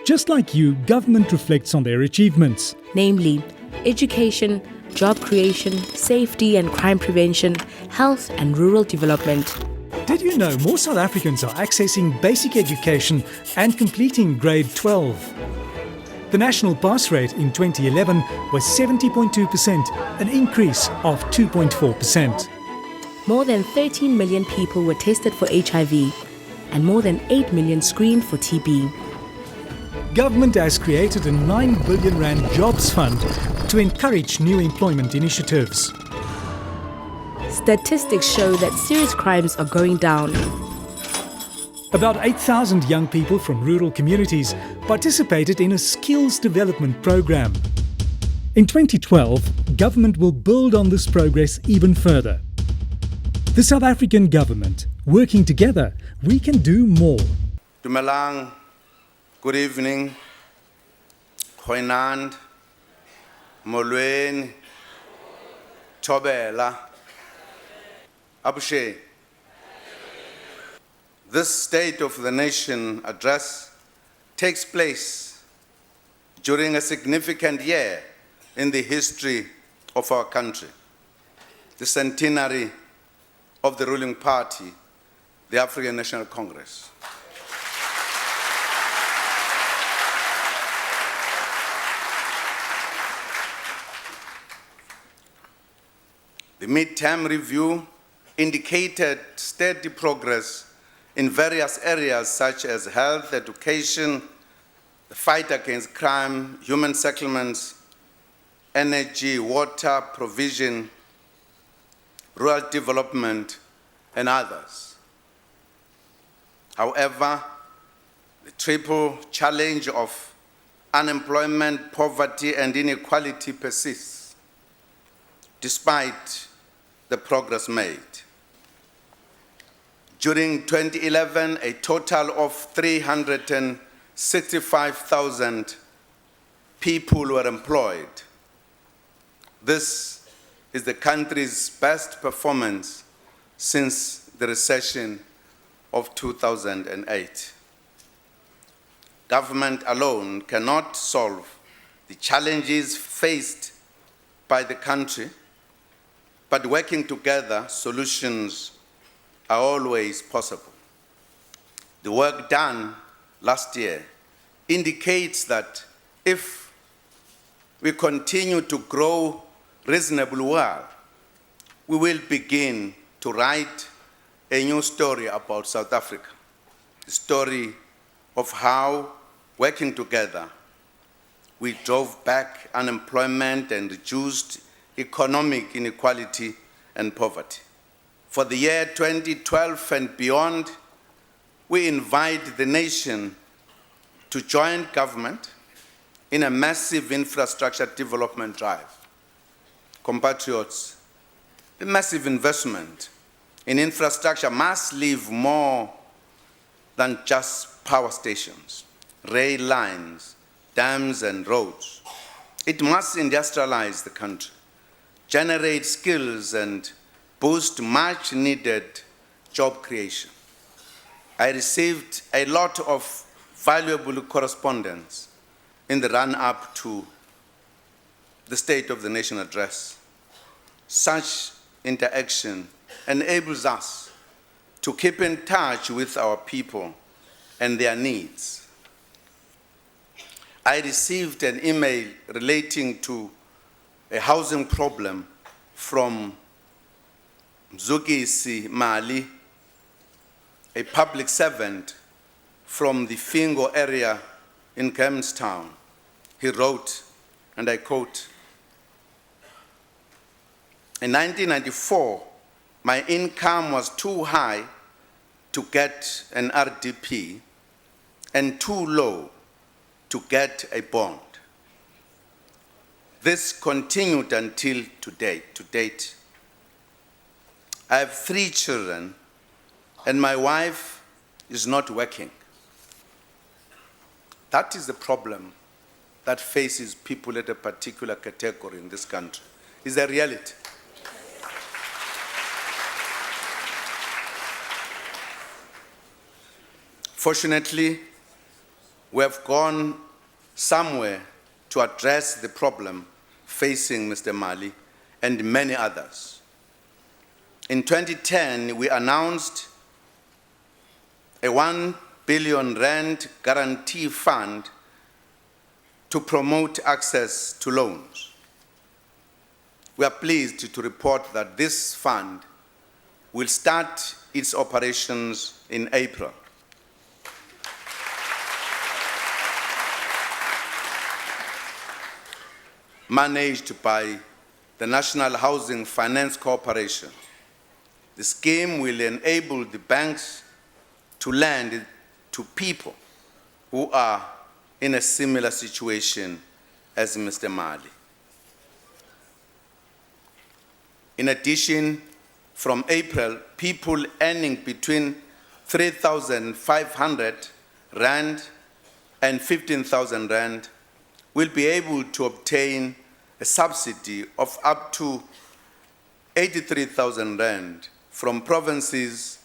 Just like you, government reflects on their achievements. Namely, education, job creation, safety and crime prevention, health and rural development. Did you know more South Africans are accessing basic education and completing grade 12? The national pass rate in 2011 was 70.2%, an increase of 2.4%. More than 13 million people were tested for HIV and more than 8 million screened for TB. Government has created a 9 billion rand jobs fund to encourage new employment initiatives. Statistics show that serious crimes are going down. About 8,000 young people from rural communities participated in a skills development program. In 2012, government will build on this progress even further. The South African government, working together, we can do more. Dumelang, good evening, Khoinand, Molweni, Thobela, Abushe. This State of the Nation address takes place during a significant year in the history of our country, the centenary of the ruling party, the African National Congress. The midterm review indicated steady progress in various areas such as health, education, the fight against crime, human settlements, energy, water provision, rural development, and others. However, the triple challenge of unemployment, poverty, and inequality persists, despite the progress made. During 2011, a total of 365,000 people were employed. This is the country's best performance since the recession of 2008. Government alone cannot solve the challenges faced by the country, but working together, solutions are always possible. The work done last year indicates that if we continue to grow reasonably well, we will begin to write a new story about South Africa, the story of how, working together, we drove back unemployment and reduced economic inequality and poverty. For the year 2012 and beyond, we invite the nation to join government in a massive infrastructure development drive. Compatriots, the massive investment in infrastructure must leave more than just power stations, rail lines, dams, and roads. It must industrialize the country, generate skills, and boost much-needed job creation. I received a lot of valuable correspondence in the run-up to the State of the Nation address. Such interaction enables us to keep in touch with our people and their needs. I received an email relating to a housing problem from Mzukisi Mali, a public servant from the Fingo area in Grahamstown. He wrote, and I quote, "In 1994, my income was too high to get an RDP and too low to get a bond. This continued until today. To date, I have 3 children and my wife is not working. That is the problem that faces people at a particular category in this country. It's a reality. Fortunately, we have gone somewhere to address the problem facing Mr. Mali and many others. In 2010, we announced a 1 billion rand guarantee fund to promote access to loans. We are pleased to report that this fund will start its operations in April. Managed by the National Housing Finance Corporation, the scheme will enable the banks to lend to people who are in a similar situation as Mr. Mali. In addition, from April, people earning between 3,500 Rand and 15,000 Rand will be able to obtain a subsidy of up to 83,000 Rand from provinces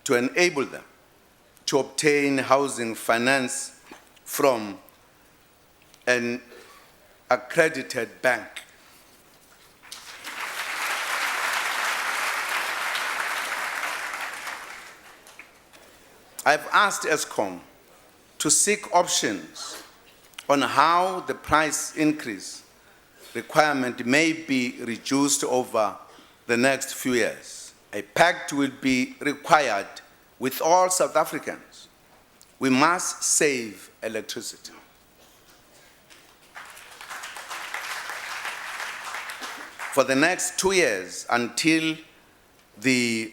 to enable them to obtain housing finance from an accredited bank. I've asked Eskom to seek options on how the price increase requirement may be reduced over the next few years. A pact will be required with all South Africans. We must save electricity. For the next 2 years, until the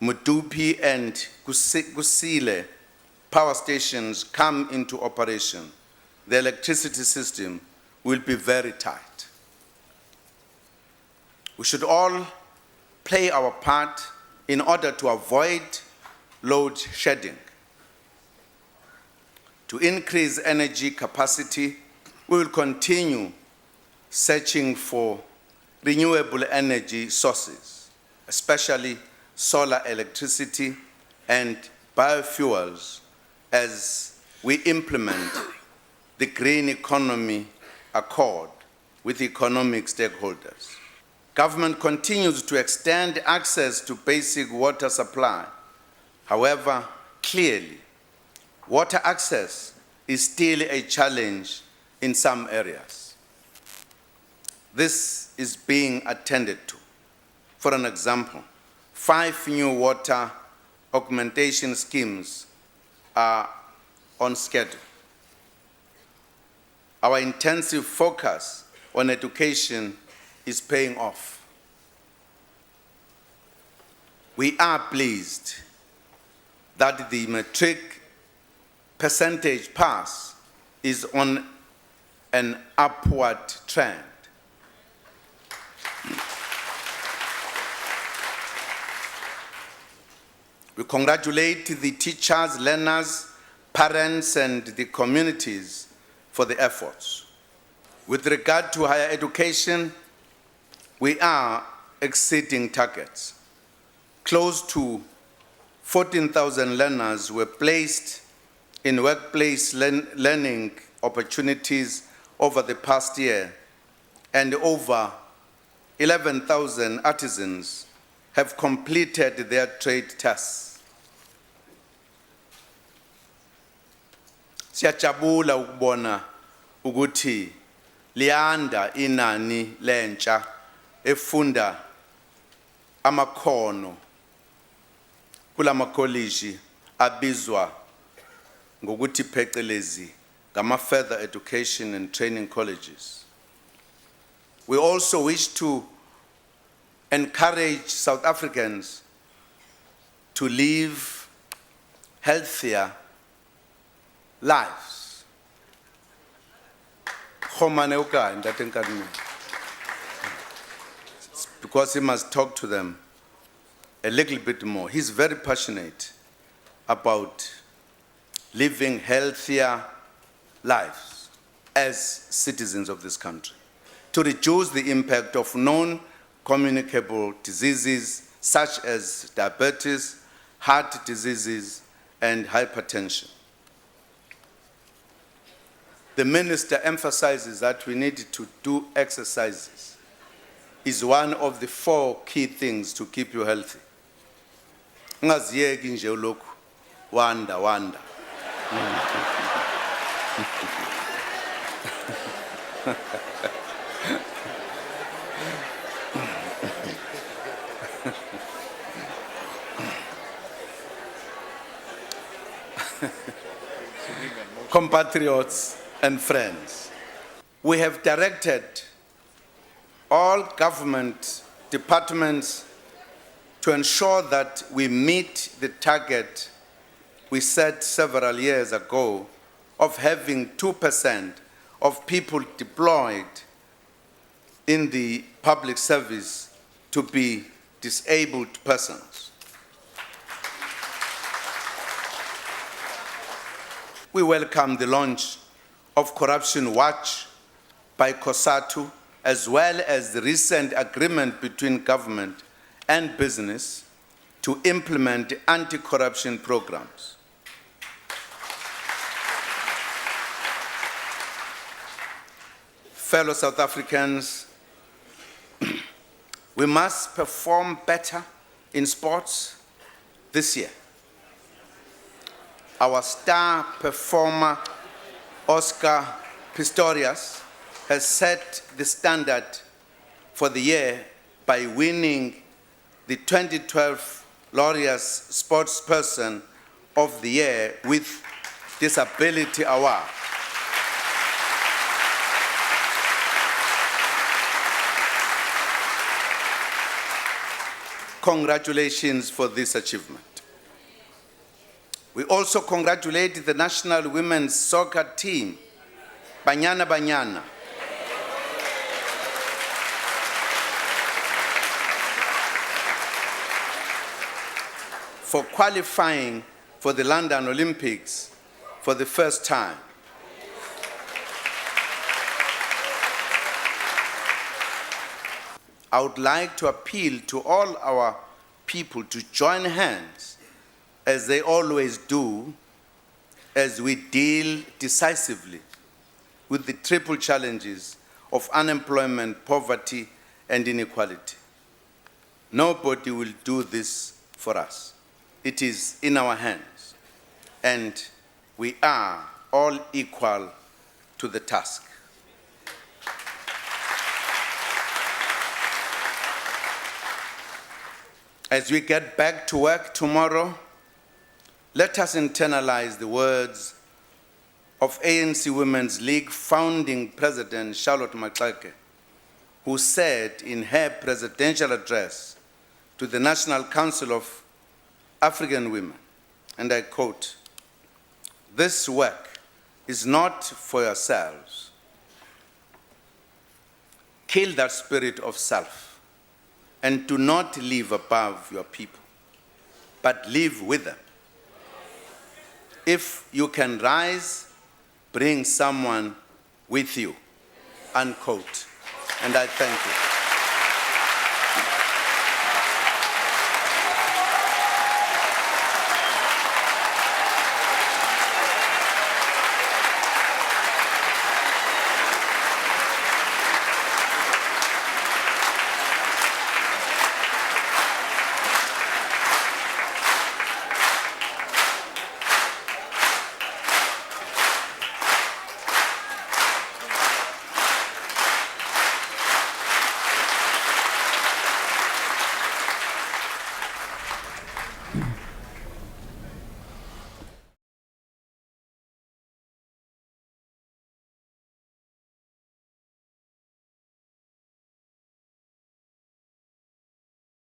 Mudupi and Kusile power stations come into operation, the electricity system will be very tight. We should all play our part in order to avoid load shedding. To increase energy capacity, we will continue searching for renewable energy sources, especially solar electricity and biofuels, as we implement the Green Economy Accord with economic stakeholders. Government continues to extend access to basic water supply. However, clearly, water access is still a challenge in some areas. This is being attended to. For an example, 5 new water augmentation schemes are on schedule. Our intensive focus on education is paying off. We are pleased that the matric percentage pass is on an upward trend. We congratulate the teachers, learners, parents, and the communities for the efforts. With regard to higher education, we are exceeding targets. Close to 14,000 learners were placed in workplace learning opportunities over the past year, and over 11,000 artisans have completed their trade tests. Siyajabula ukubona ukuthi liyanda inani lentsha efunda amakhono kulamakoliji abizwa ngokuthi phecelezi ngama-further education and training colleges. We also wish to encourage South Africans to live healthier lives. Because he must talk to them a little bit more. He's very passionate about living healthier lives as citizens of this country, to reduce the impact of non-communicable diseases such as diabetes, heart diseases, and hypertension. the minister emphasizes that we need to do exercises. Is one of the 4 key things to keep you healthy. Ungaziyeki nje ulokhu wanda. Compatriots and friends, we have directed all government departments to ensure that we meet the target we set several years ago of having 2% of people deployed in the public service to be disabled persons. We welcome the launch of Corruption Watch by COSATU, as well as the recent agreement between government and business to implement anti-corruption programs. Fellow South Africans, we must perform better in sports this year. Our star performer, Oscar Pistorius, has set the standard for the year by winning the 2012 Laureus Sportsperson of the Year with Disability Award. Congratulations for this achievement. We also congratulate the national women's soccer team, Banyana Banyana, for qualifying for the London Olympics for the first time. I would like to appeal to all our people to join hands, as they always do, as we deal decisively with the triple challenges of unemployment, poverty, and inequality. Nobody will do this for us. It is in our hands, and we are all equal to the task. As we get back to work tomorrow, let us internalize the words of ANC Women's League founding President Charlotte Maxeke, who said in her presidential address to the National Council of African Women, and I quote, "This work is not for yourselves. Kill that spirit of self and do not live above your people, but live with them. If you can rise, bring someone with you," unquote. And I thank you.